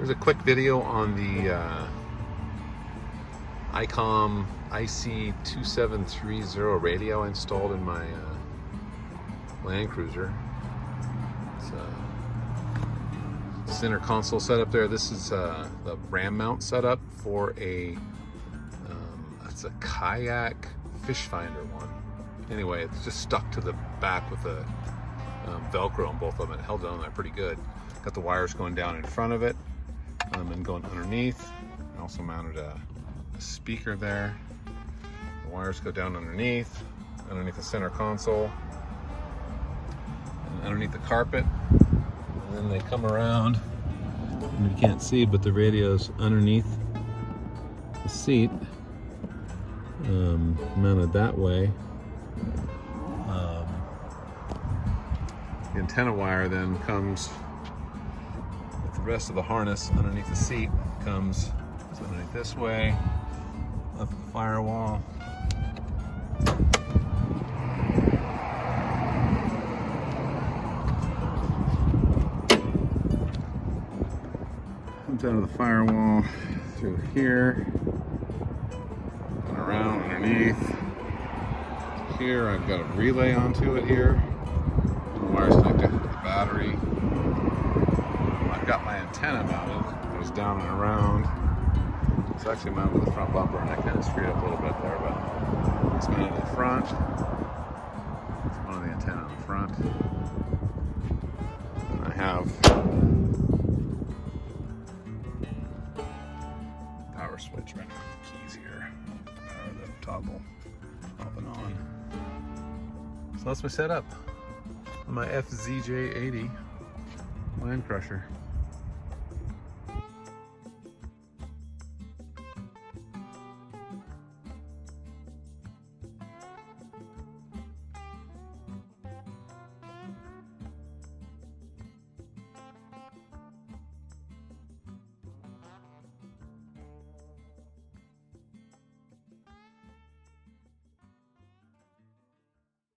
Here's a quick video on the Icom IC2730 radio installed in my Landcruiser. It's center console setup there. This is the RAM mount setup for a it's a kayak fish finder one. Anyway, it's just stuck to the back with a Velcro on both of them. It held it on there pretty good. Got the wires going down in front of it and going underneath. I also mounted a speaker there. The wires go down underneath the center console, and underneath the carpet. And then they come around, and you can't see, but the radio's underneath the seat, mounted that way. The antenna wire then comes with the rest of the harness underneath the seat, comes underneath this way, up the firewall. Comes out of the firewall through here and around underneath. Here I've got a relay onto it here. The wire's connected to the battery. I've got my antenna mounted. It goes down and around. It's actually mounted to the front bumper, and I kind of screwed up a little bit there, but it's mounted to the front. It's one of the antenna on the front. And I have power switch right now. The keys here. Power the toggle off and on. So that's my setup on my FZJ80 Landcruiser.